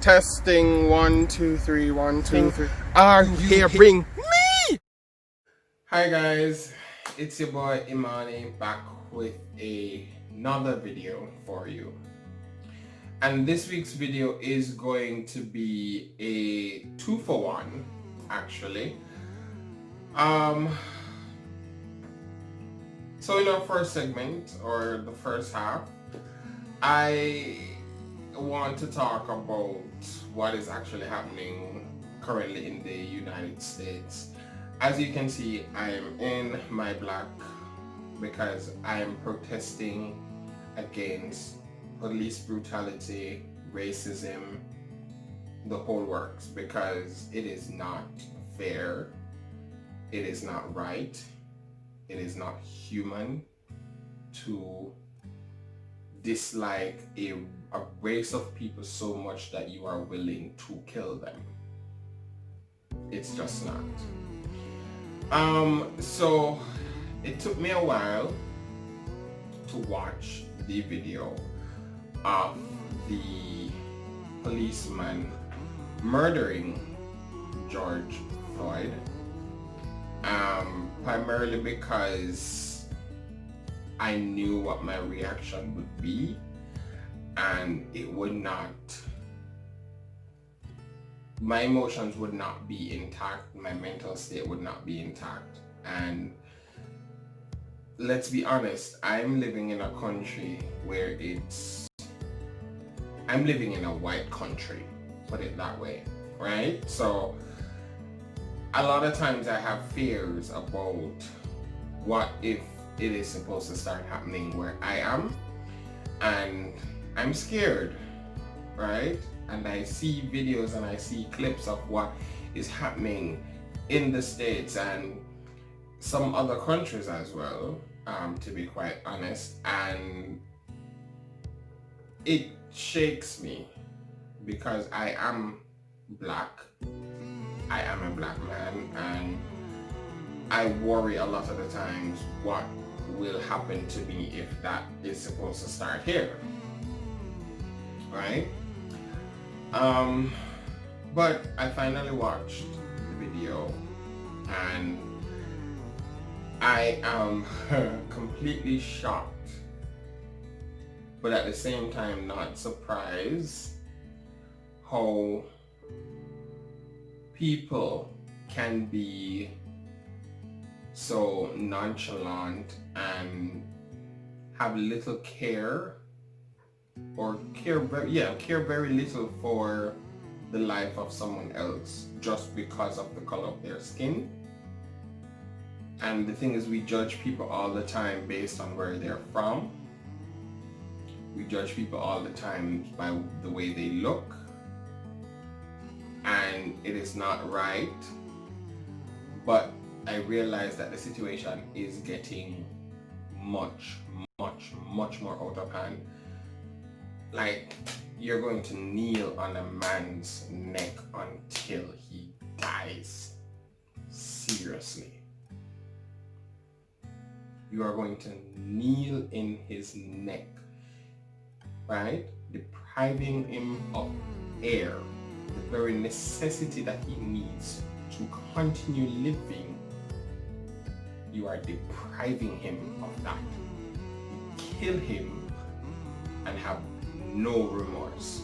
Testing 1 2 3 1 2 3. Are you hearing me? Hi guys, it's your boy Imani back with another video for you. And this week's video is going to be a 2-for-1 actually. So in our first segment, or the first half, I want to talk about what is actually happening currently in the United States. As you can see, I am in my black because I am protesting against police brutality, racism, the whole works, because it is not fair, it is not right, it is not human to dislike a race of people so much that you are willing to kill them. It's just not. So it took me a while to watch the video of the policeman murdering George Floyd, primarily because I knew what my reaction would be, and it would not, my emotions would not be intact, my mental state would not be intact. And let's be honest, I'm living in a country where I'm living in a white country, put it that way, right? So a lot of times I have fears about what if it is supposed to start happening where I am, and I'm scared, right? And I see videos and I see clips of what is happening in the States and some other countries as well, to be quite honest, and it shakes me because I am black, I am a black man, and I worry a lot of the times what will happen to me if that is supposed to start here, right? But I finally watched the video and I am completely shocked, but at the same time not surprised how people can be so nonchalant and have little care, or care very little for the life of someone else just because of the color of their skin. And the thing is, we judge people all the time based on where they're from. We judge people all the time by the way they look, and it is not right. But I realize that the situation is getting much more out of hand. Like, you're going to kneel on a man's neck until he dies. Seriously. You are going to kneel in his neck, right? Depriving him of air, the very necessity that he needs to continue living. You are depriving him of that. You kill him and have no remorse.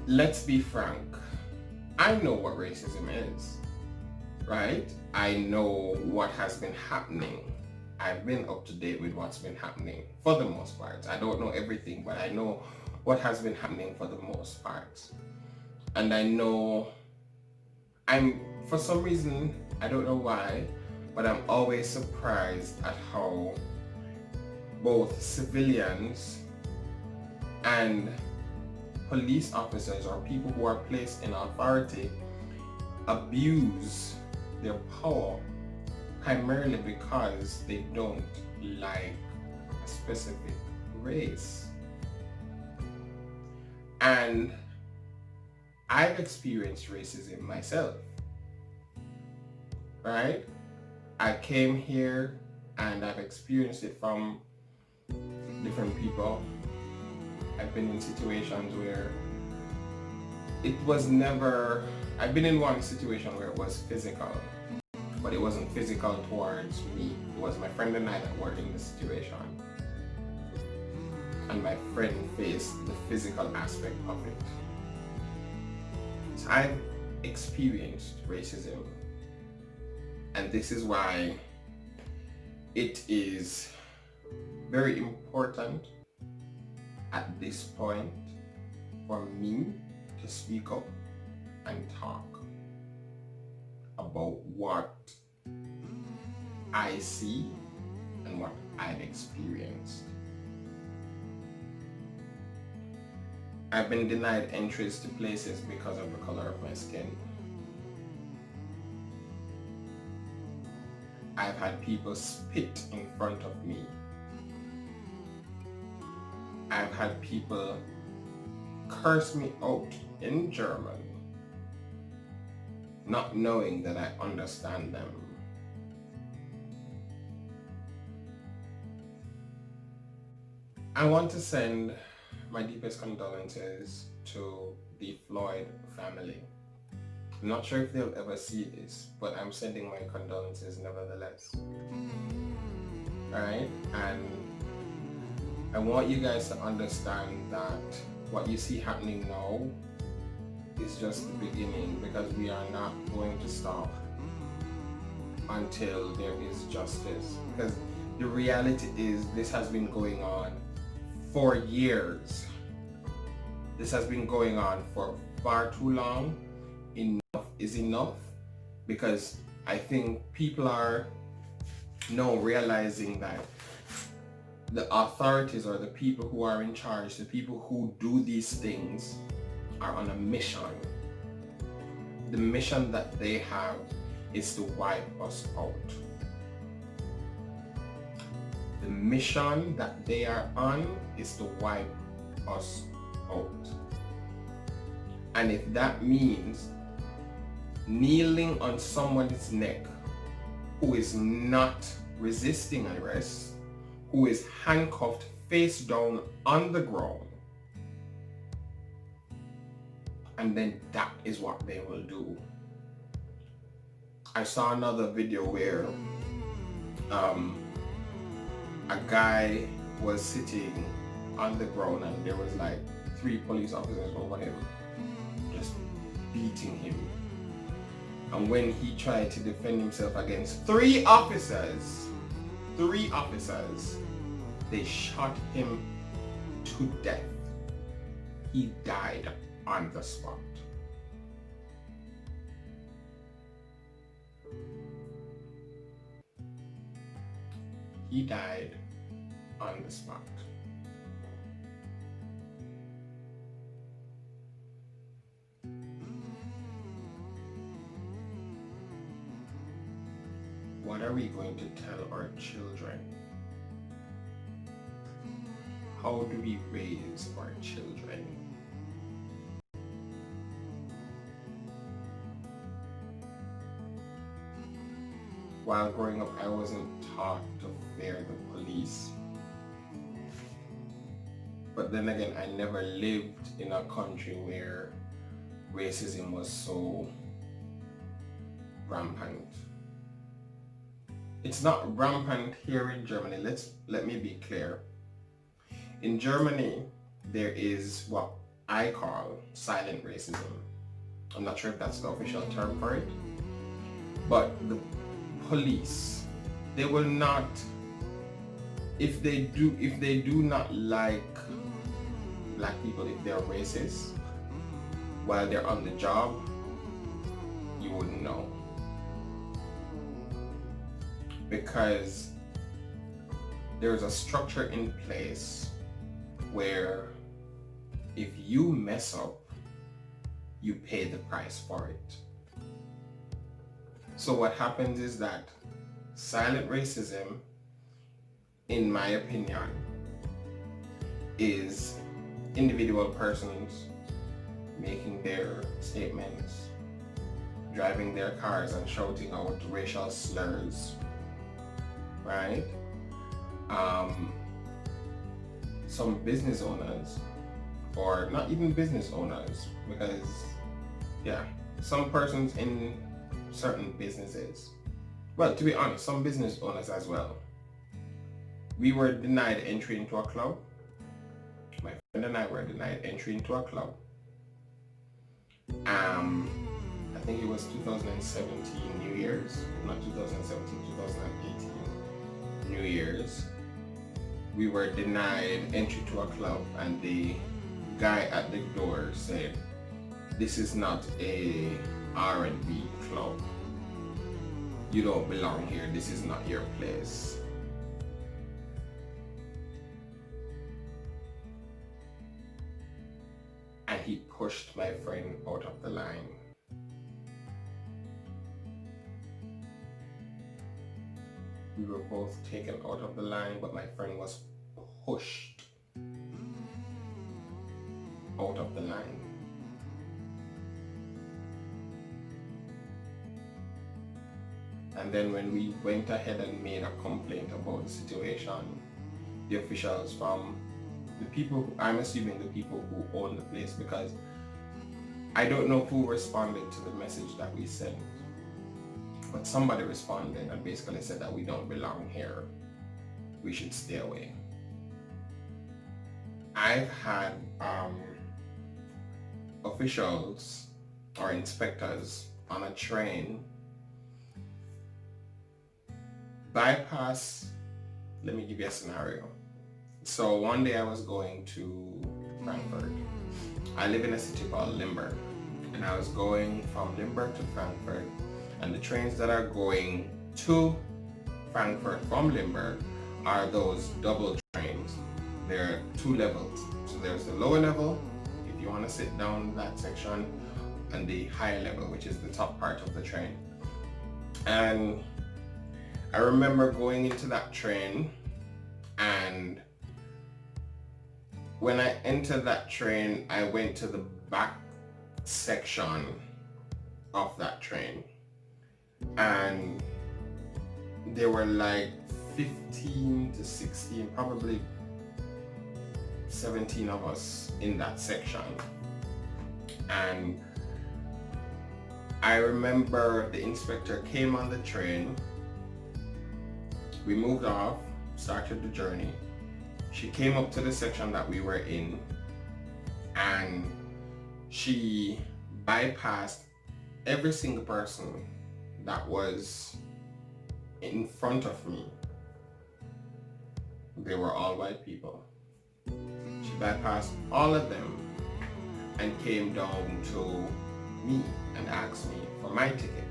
Let's be frank. I know what racism is, right? I know what has been happening. I've been up to date with what's been happening for the most part. I don't know everything, but I know what has been happening for the most part. And I know for some reason, I don't know why, but I'm always surprised at how both civilians and police officers, or people who are placed in authority, abuse their power primarily because they don't like a specific race. And I've experienced racism myself, right? I came here and I've experienced it from different people, I've been in situations where it was never, I've been in one situation where it was physical, but it wasn't physical towards me. It was my friend and I that were in the situation. And my friend faced the physical aspect of it. So I've experienced racism. And this is why it is very important at this point for me to speak up and talk about what I see and what I've experienced. I've been denied entries to places because of the color of my skin. I've had people spit in front of me. I've had people curse me out in German, not knowing that I understand them. I want to send my deepest condolences to the Floyd family. I'm not sure if they'll ever see this, but I'm sending my condolences nevertheless. Alright? And I want you guys to understand that what you see happening now is just the beginning, because we are not going to stop until there is justice. Because the reality is this has been going on for years. This has been going on for far too long. Enough is enough, because I think people are now realizing that the authorities or the people who are in charge, the people who do these things, are on a mission. The mission that they have is to wipe us out. The mission that they are on is to wipe us out. And if that means kneeling on someone's neck who is not resisting arrest, who is handcuffed face down on the ground, and then that is what they will do. I saw another video where a guy was sitting on the ground and there was like 3 police officers over him just beating him. And when he tried to defend himself against 3 officers, they shot him to death. He died on the spot. He died on the spot. What are we going to tell our children? How do we raise our children? While growing up, I wasn't taught to fear the police. But then again, I never lived in a country where racism was so rampant. It's not rampant here in Germany. Let me be clear. In Germany, there is what I call silent racism. I'm not sure if that's the official term for it. But the police, they will not, if they do not like black people, if they're racist, while they're on the job, you wouldn't know. Because there's a structure in place where if you mess up, you pay the price for it. So what happens is that silent racism, in my opinion, is individual persons making their statements, driving their cars and shouting out racial slurs, right? Some business owners or not even business owners, because yeah, some persons in certain businesses, well, to be honest, some business owners as well, we were denied entry into a club. My friend and I were denied entry into a club. I think it was 2017 New Year's, not 2017, 2018 New Year's. We were denied entry to a club, and the guy at the door said, "This is not a R&B club. You don't belong here. This is not your place." And he pushed my friend out of the line. We were both taken out of the line, but my friend was pushed out of the line. And then when we went ahead and made a complaint about the situation, the officials from the people, I'm assuming the people who own the place, because I don't know who responded to the message that we sent, but somebody responded and basically said that we don't belong here. We should stay away. I've had officials or inspectors on a train bypass. Let me give you a scenario. So one day I was going to Frankfurt. I live in a city called Limburg, and I was going from Limburg to Frankfurt, and the trains that are going to Frankfurt from Limburg are those double trains. There are two levels. So there's the lower level, if you want to sit down that section, and the higher level, which is the top part of the train. And I remember going into that train, and when I entered that train, I went to the back section of that train, and there were like 15 to 16, probably 17 of us in that section. And I remember the inspector came on the train. We moved off, started the journey. She came up to the section that we were in, and she bypassed every single person that was in front of me. They were all white people. She bypassed all of them and came down to me and asked me for my ticket.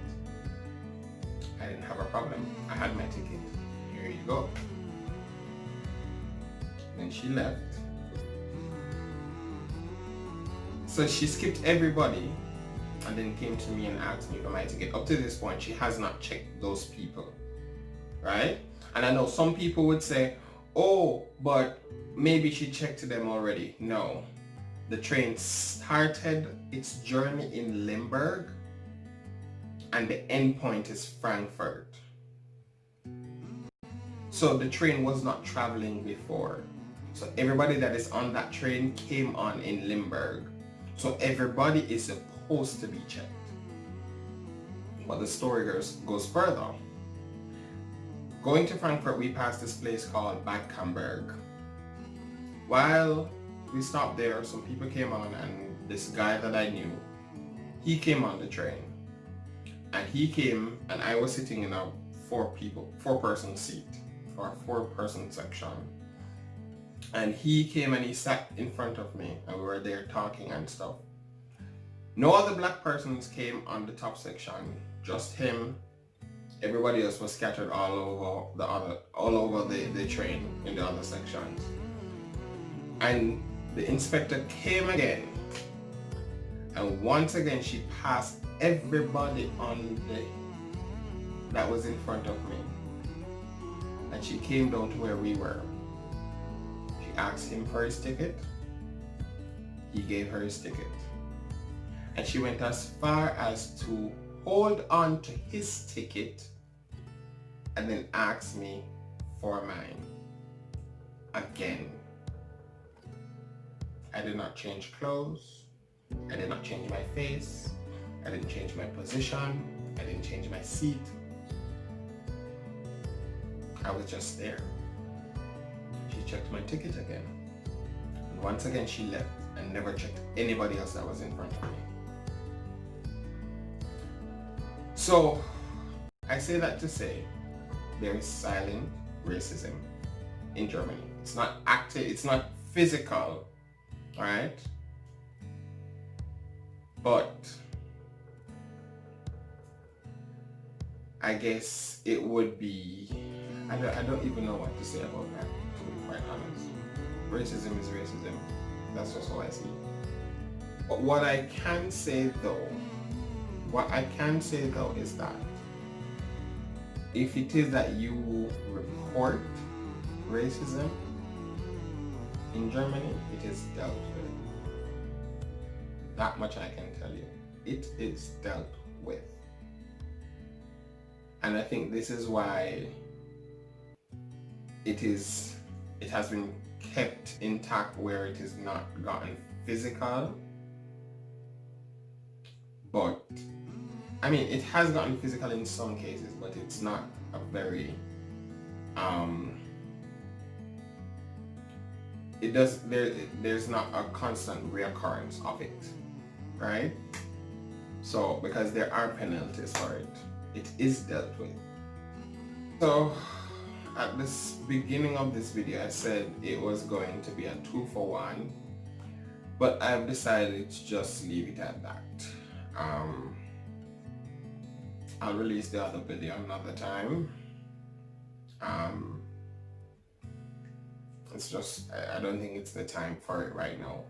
I didn't have a problem. I had my ticket. Here you go. Then she left. So she skipped everybody and then came to me and asked me for my ticket. Up to this point, she has not checked those people, right? And I know some people would say, oh, but maybe she checked them already. No. The train started its journey in Limburg, and the end point is Frankfurt. So the train was not traveling before. So everybody that is on that train came on in Limburg. So everybody is supposed to be checked. But the story goes further. Going to Frankfurt, we passed this place called Bad Camberg. While we stopped there, some people came on, and this guy that I knew, he came on the train. And he came, and I was sitting in a four-person seat, or a four-person section. And he came and he sat in front of me, and we were there talking and stuff. No other black persons came on the top section, just him. Everybody else was scattered all over the train in the other sections. And the inspector came again, and once again she passed everybody that was in front of me, and she came down to where we were. She asked him for his ticket. He gave her his ticket, and she went as far as to hold on to his ticket and then asked me for mine again. I did not change clothes. I did not change my face. I didn't change my position. I didn't change my seat. I was just there. She checked my ticket again. And once again, she left and never checked anybody else that was in front of me. So, I say that to say, there is silent racism in Germany. It's not active, it's not physical, alright? But I guess it would be, I don't even know what to say about that, to be quite honest. Racism is racism. That's just how I see it. But what I can say though is that if it is that you report racism in Germany, it is dealt with. That much I can tell you. It is dealt with. And I think this is why it has been kept intact, where it is not gotten physical. But I mean, it has gotten physical in some cases, but it's not a very there's not a constant reoccurrence of it, right? So because there are penalties for it, it is dealt with. So at this beginning of this video, I said it was going to be a 2-for-1, but I've decided to just leave it at that. I'll release the other video another time. It's just, I don't think it's the time for it right now.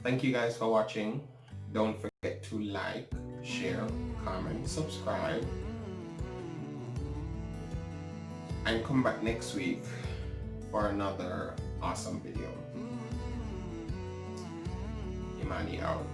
Thank you guys for watching. Don't forget to like, share, comment, subscribe, and come back next week for another awesome video. Imani out.